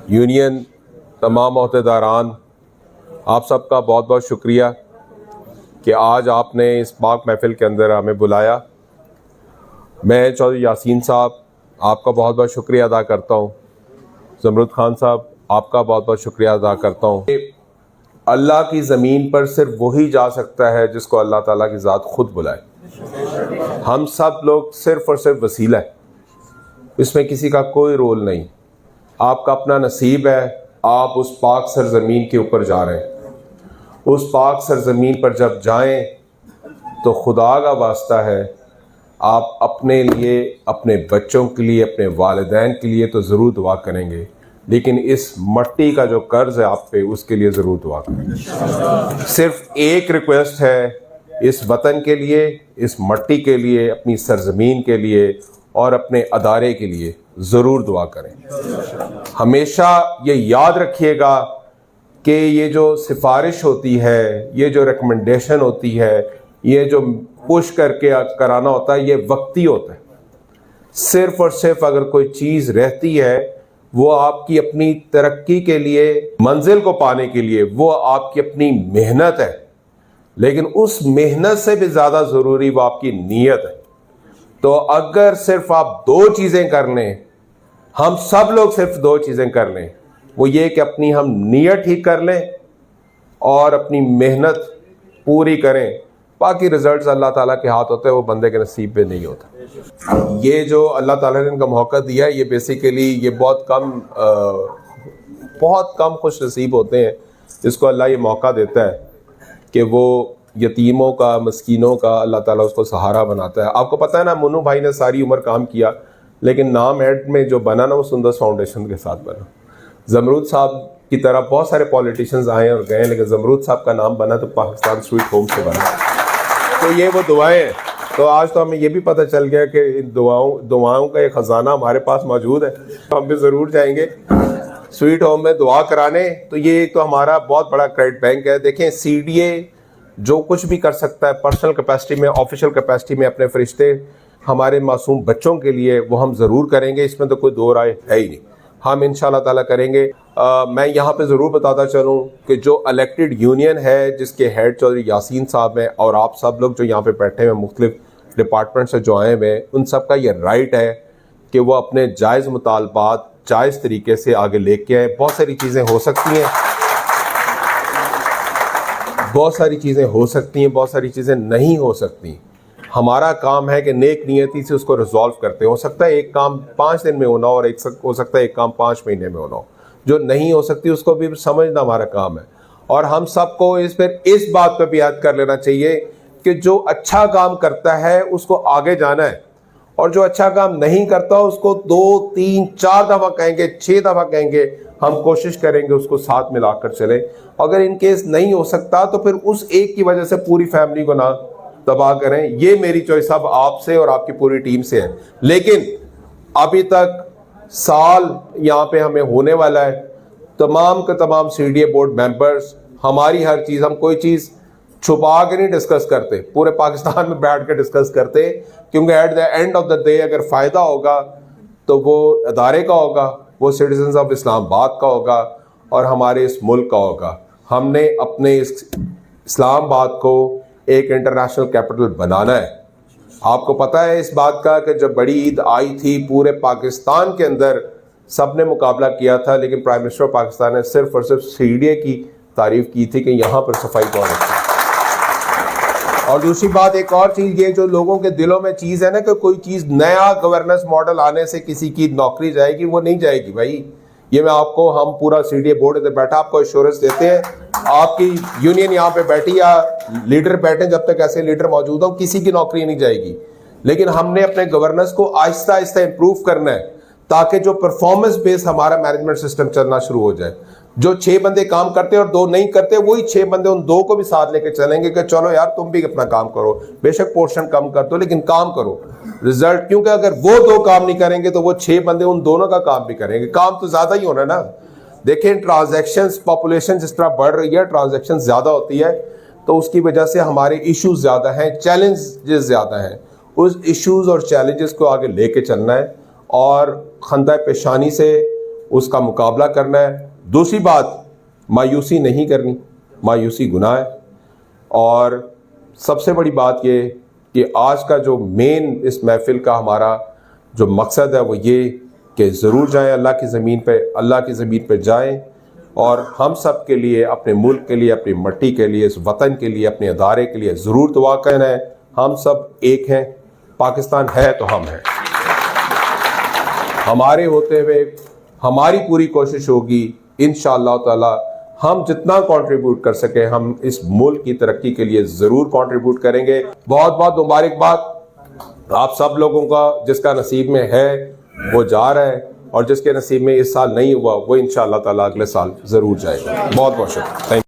Union, تمام عہدیداران، آپ سب کا بہت بہت شکریہ کہ آج آپ نے اس پاک محفل کے اندر ہمیں بلایا۔ میں چودھری یاسین صاحب آپ کا بہت بہت شکریہ ادا کرتا ہوں۔ زمرد خان صاحب آپ کا بہت بہت شکریہ ادا کرتا ہوں۔ اللہ کی زمین پر صرف وہی جا سکتا ہے جس کو اللہ تعالیٰ کی ذات خود بلائے۔ ہم سب لوگ صرف اور صرف وسیلہ ہے، اس میں کسی کا کوئی رول نہیں۔ آپ کا اپنا نصیب ہے، آپ اس پاک سرزمین کے اوپر جا رہے ہیں۔ اس پاک سرزمین پر جب جائیں تو خدا کا واسطہ ہے، آپ اپنے لیے، اپنے بچوں کے لیے، اپنے والدین کے لیے تو ضرور دعا کریں گے، لیکن اس مٹی کا جو قرض ہے آپ پہ، اس کے لیے ضرور دعا کریں گے۔ صرف ایک ریکویسٹ ہے، اس وطن کے لیے، اس مٹی کے لیے، اپنی سرزمین کے لیے اور اپنے ادارے کے لیے ضرور دعا کریں۔ ہمیشہ یہ یاد رکھیے گا کہ یہ جو سفارش ہوتی ہے، یہ جو ریکمنڈیشن ہوتی ہے، یہ جو پش کر کے کرانا ہوتا ہے، یہ وقتی ہوتا ہے۔ صرف اور صرف اگر کوئی چیز رہتی ہے، وہ آپ کی اپنی ترقی کے لیے، منزل کو پانے کے لیے، وہ آپ کی اپنی محنت ہے، لیکن اس محنت سے بھی زیادہ ضروری وہ آپ کی نیت ہے۔ تو اگر صرف آپ دو چیزیں کر لیں، ہم سب لوگ صرف دو چیزیں کر لیں، وہ یہ کہ اپنی ہم نیت ٹھیک کر لیں اور اپنی محنت پوری کریں، باقی رزلٹس اللہ تعالیٰ کے ہاتھ ہوتے ہیں، وہ بندے کے نصیب میں نہیں ہوتا۔ یہ جو اللہ تعالیٰ نے ان کا موقع دیا ہے، یہ بیسیکلی یہ بہت کم خوش نصیب ہوتے ہیں جس کو اللہ یہ موقع دیتا ہے کہ وہ یتیموں کا، مسکینوں کا اللہ تعالیٰ اس کو سہارا بناتا ہے۔ آپ کو پتہ ہے نا، منو بھائی نے ساری عمر کام کیا، لیکن نام ایڈ میں جو بنا نا، وہ سندس فاؤنڈیشن کے ساتھ بنا۔ زمرود صاحب کی طرح بہت سارے پولیٹیشینز آئے اور گئے، لیکن زمرود صاحب کا نام بنا تو پاکستان سویٹ ہوم سے بنا۔ تو یہ وہ دعائیں ہیں۔ تو آج تو ہمیں یہ بھی پتہ چل گیا کہ ان دعاؤں کا ایک خزانہ ہمارے پاس موجود ہے، ہم بھی ضرور جائیں گے سویٹ ہوم میں دعا کرانے۔ تو یہ تو ہمارا بہت بڑا کریڈٹ بینک ہے۔ دیکھیں، سی ڈی اے جو کچھ بھی کر سکتا ہے پرسنل کیپیسٹی میں، آفیشیل کیپیسٹی میں، اپنے فرشتے ہمارے معصوم بچوں کے لیے، وہ ہم ضرور کریں گے، اس میں تو کوئی دو رائے ہے ہی نہیں، ہم انشاءاللہ تعالیٰ کریں گے۔ میں یہاں پہ ضرور بتاتا چلوں کہ جو الیکٹڈ یونین ہے، جس کے ہیڈ چودھری یاسین صاحب ہیں، اور آپ سب لوگ جو یہاں پہ بیٹھے ہیں مختلف ڈپارٹمنٹ سے جو آئے ہوئے، ان سب کا یہ رائٹ ہے کہ وہ اپنے جائز مطالبات جائز طریقے سے آگے لے کے آئیں۔ بہت ساری چیزیں ہو سکتی ہیں، بہت ساری چیزیں ہو سکتی ہیں، بہت ساری چیزیں نہیں ہو سکتی۔ ہمارا کام ہے کہ نیک نیتی سے اس کو ریزالو کرتے ہیں۔ ہو سکتا ہے ایک کام 5 دن میں ہونا ہو، اور ہو سکتا ہے ایک کام 5 مہینے میں ہونا ہو۔ جو نہیں ہو سکتی اس کو بھی سمجھنا ہمارا کام ہے۔ اور ہم سب کو اس بات پہ بھی یاد کر لینا چاہیے کہ جو اچھا کام کرتا ہے اس کو آگے جانا ہے، اور جو اچھا کام نہیں کرتا اس کو 2 3 4 دفعہ کہیں گے، 6 دفعہ کہیں گے، ہم کوشش کریں گے اس کو ساتھ ملا کر چلیں۔ اگر ان کیس نہیں ہو سکتا تو پھر اس ایک کی وجہ سے پوری فیملی کو نہ تباہ کریں۔ یہ میری چوائس اب آپ سے اور آپ کی پوری ٹیم سے ہے۔ لیکن ابھی تک سال یہاں پہ ہمیں ہونے والا ہے، تمام کے تمام C D A board members, ہماری ہر چیز، ہم کوئی چیز چھپا کے نہیں ڈسکس کرتے، پورے پاکستان میں بیٹھ کے ڈسکس کرتے، کیونکہ at the end of the day اگر فائدہ ہوگا تو وہ ادارے کا ہوگا، وہ سٹیزنز آف اسلام آباد کا ہوگا، اور ہمارے اس ملک کا ہوگا۔ ہم نے اپنے اس اسلام آباد کو ایک انٹرنیشنل کیپٹل بنانا ہے۔ آپ کو پتہ ہے اس بات کا کہ جب بڑی عید آئی تھی، پورے پاکستان کے اندر سب نے مقابلہ کیا تھا، لیکن پرائم منسٹر آف پاکستان نے صرف اور صرف سی ڈی اے کی تعریف کی تھی کہ یہاں پر صفائی کون رکھتی ہے۔ اور دوسری بات، ایک اور چیز، یہ جو لوگوں کے دلوں میں چیز ہے نا کہ کوئی چیز نیا گورننس ماڈل آنے سے کسی کی نوکری جائے گی، وہ نہیں جائے گی بھائی۔ یہ میں آپ کو، ہم پورا سی ڈی اے بورڈ ادھر بیٹھا آپ کو ایشورنس دیتے ہیں، آپ کی یونین یہاں پہ بیٹھی یا لیڈر بیٹھے، جب تک ایسے لیڈر موجود ہوں کسی کی نوکری نہیں جائے گی۔ لیکن ہم نے اپنے گورننس کو آہستہ آہستہ امپروو کرنا ہے، تاکہ جو پرفارمنس بیس ہمارا مینجمنٹ سسٹم چلنا شروع ہو جائے۔ جو 6 بندے کام کرتے اور 2 نہیں کرتے، وہی 6 بندے ان 2 کو بھی ساتھ لے کے چلیں گے کہ چلو یار تم بھی اپنا کام کرو، بے شک پورشن کم کر دو لیکن کام کرو رزلٹ، کیونکہ اگر وہ 2 کام نہیں کریں گے تو وہ 6 بندے ان دونوں کا کام بھی کریں گے۔ کام تو زیادہ ہی ہونا نا۔ دیکھیں ٹرانزیکشنز، پاپولیشن جس طرح بڑھ رہی ہے، ٹرانزیکشن زیادہ ہوتی ہے، تو اس کی وجہ سے ہمارے ایشوز زیادہ ہیں، چیلنجز زیادہ ہیں۔ اس ایشوز اور چیلنجز کو آگے لے کے چلنا ہے، اور خندہ پیشانی سے اس کا مقابلہ کرنا ہے. دوسری بات، مایوسی نہیں کرنی، مایوسی گناہ ہے. اور سب سے بڑی بات یہ کہ آج کا جو مین اس محفل کا ہمارا جو مقصد ہے وہ یہ کہ ضرور جائیں اللہ کی زمین پہ جائیں، اور ہم سب کے لیے، اپنے ملک کے لیے، اپنی مٹی کے لیے، اس وطن کے لیے، اپنے ادارے کے لیے ضرور دعا کرنا ہے. ہم سب ایک ہیں، پاکستان ہے تو ہم ہیں. ہمارے ہوتے ہوئے ہماری پوری کوشش ہوگی انشاءاللہ تعالی ہم جتنا کنٹریبیوٹ کر سکیں ہم اس ملک کی ترقی کے لیے ضرور کنٹریبیوٹ کریں گے. بہت بہت مبارکباد آپ سب لوگوں کا، جس کا نصیب میں ہے وہ جا رہا ہے، اور جس کے نصیب میں اس سال نہیں ہوا وہ انشاءاللہ تعالی اگلے سال ضرور جائے گا. بہت بہت شکریہ.